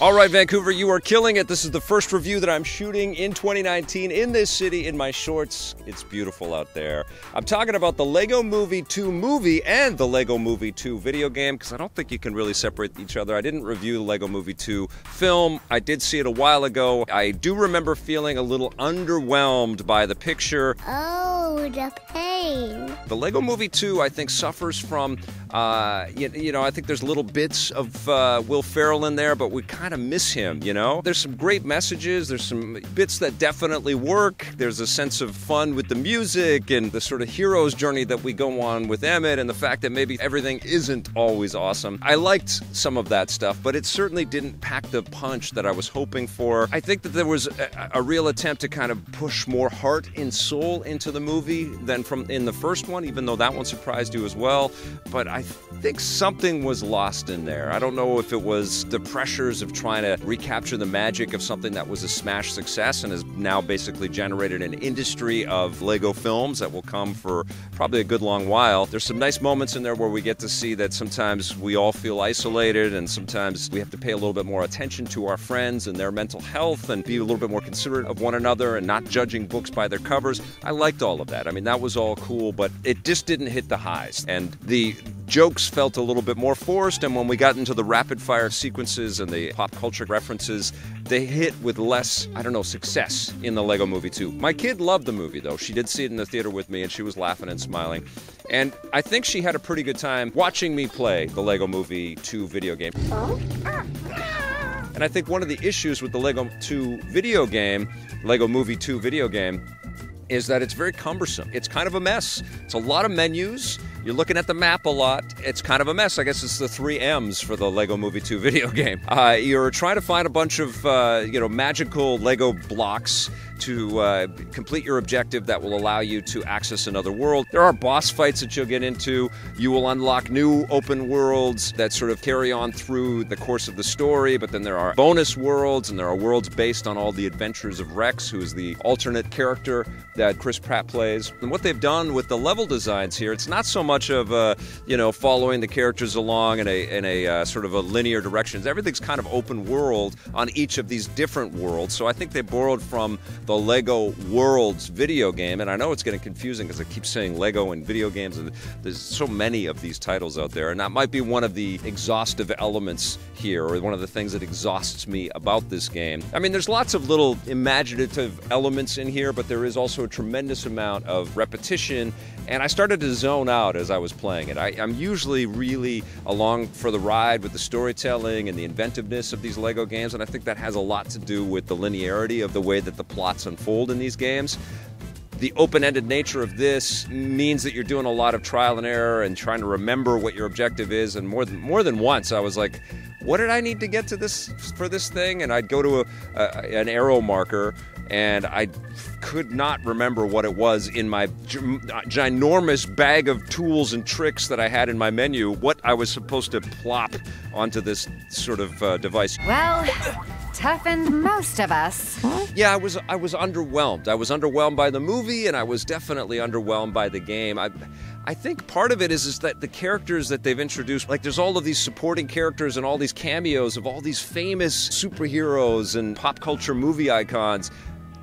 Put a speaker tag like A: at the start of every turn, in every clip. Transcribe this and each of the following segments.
A: All right, Vancouver, you are killing it. This is the first review that I'm shooting in 2019 in this city in my shorts. It's beautiful out there. I'm talking about the Lego Movie 2 movie and the Lego Movie 2 video game because I don't think you can really separate each other. I didn't review the Lego Movie 2 film. I did see it a while ago. I do remember feeling a little underwhelmed by the picture.
B: Oh, the pain.
A: The Lego Movie 2, I think, suffers from, you know, I think there's little bits of Will Ferrell in there, but we kind of miss him, you know? There's some great messages, there's some bits that definitely work, there's a sense of fun with the music and the sort of hero's journey that we go on with Emmett and the fact that maybe everything isn't always awesome. I liked some of that stuff, but it certainly didn't pack the punch that I was hoping for. I think that there was a real attempt to kind of push more heart and soul into the movie than from in the first one, even though that one surprised you as well. But I think something was lost in there. I don't know if it was the pressures of trying to recapture the magic of something that was a smash success and has now basically generated an industry of Lego films that will come for probably a good long while. There's some nice moments in there where we get to see that sometimes we all feel isolated and sometimes we have to pay a little bit more attention to our friends and their mental health and be a little bit more considerate of one another and not judging books by their covers. I liked all of that. I mean, that was all cool, but it just didn't hit the highs. And the jokes felt a little bit more forced, and when we got into the rapid-fire sequences and the pop culture references, they hit with less, I don't know, success in the Lego Movie 2. My kid loved the movie, though. She did see it in the theater with me, and she was laughing and smiling. And I think she had a pretty good time watching me play the Lego Movie 2 video game. And I think one of the issues with the Lego 2 video game, Lego Movie 2 video game, is that it's very cumbersome. It's kind of a mess. It's a lot of menus. You're looking at the map a lot. It's kind of a mess. I guess it's the 3 M's for the Lego Movie 2 video game. You're trying to find a bunch of, magical Lego blocks to complete your objective that will allow you to access another world. There are boss fights that you'll get into. You will unlock new open worlds that sort of carry on through the course of the story, but then there are bonus worlds, and there are worlds based on all the adventures of Rex, who is the alternate character that Chris Pratt plays. And what they've done with the level designs here, it's not so much of, following the characters along in a sort of a linear direction. Everything's kind of open world on each of these different worlds. So I think they borrowed from the Lego Worlds video game, and I know it's getting confusing because I keep saying Lego and video games, and there's so many of these titles out there, and that might be one of the exhaustive elements here, or one of the things that exhausts me about this game. I mean, there's lots of little imaginative elements in here, but there is also a tremendous amount of repetition, and I started to zone out as I was playing it. I'm usually really along for the ride with the storytelling and the inventiveness of these Lego games, and I think that has a lot to do with the linearity of the way that the plots unfold in these games. The open-ended nature of this means that you're doing a lot of trial and error and trying to remember what your objective is, and more than once I was like, what did I need to get to this for this thing? And I'd go to an arrow marker and I could not remember what it was in my ginormous bag of tools and tricks that I had in my menu, what I was supposed to plop onto this sort of device.
C: Well, toughened most of us.
A: Yeah, I was underwhelmed. I was underwhelmed by the movie, and I was definitely underwhelmed by the game. I think part of it is that the characters that they've introduced, like there's all of these supporting characters and all these cameos of all these famous superheroes and pop culture movie icons.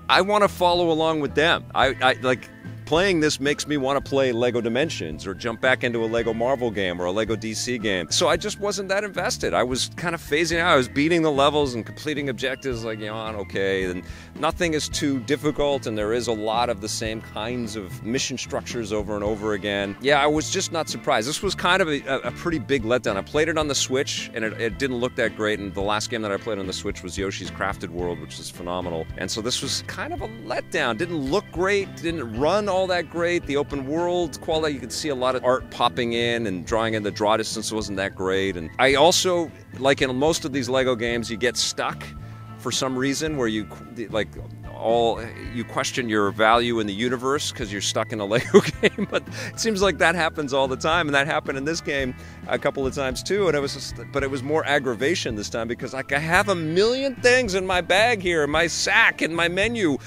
A: I want to follow along with them. I like playing this makes me want to play Lego Dimensions or jump back into a Lego Marvel game or a Lego DC game. So I just wasn't that invested. I was kind of phasing out. I was beating the levels and completing objectives like, okay, and nothing is too difficult, and there is a lot of the same kinds of mission structures over and over again. Yeah, I was just not surprised. This was kind of a pretty big letdown. I played it on the Switch, and it didn't look that great, and the last game that I played on the Switch was Yoshi's Crafted World, which is phenomenal. And so this was kind of a letdown. Didn't look great, didn't run all that great. The open world quality, you could see a lot of art popping in and drawing in. The draw distance wasn't that great. And I also, like in most of these Lego games, you get stuck for some reason where you question your value in the universe because you're stuck in a Lego game. But it seems like that happens all the time, and that happened in this game a couple of times too. And but it was more aggravation this time because like I have a million things in my bag here, in my sack, in my menu.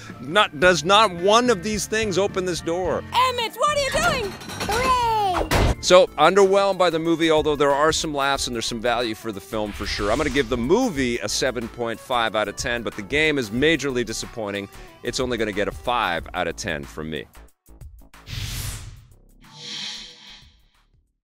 A: Does not one of these things open this door?
D: Emmett, what are you doing?
B: Hooray!
A: So, underwhelmed by the movie, although there are some laughs and there's some value for the film for sure. I'm going to give the movie a 7.5 out of 10, but the game is majorly disappointing. It's only going to get a 5 out of 10 from me.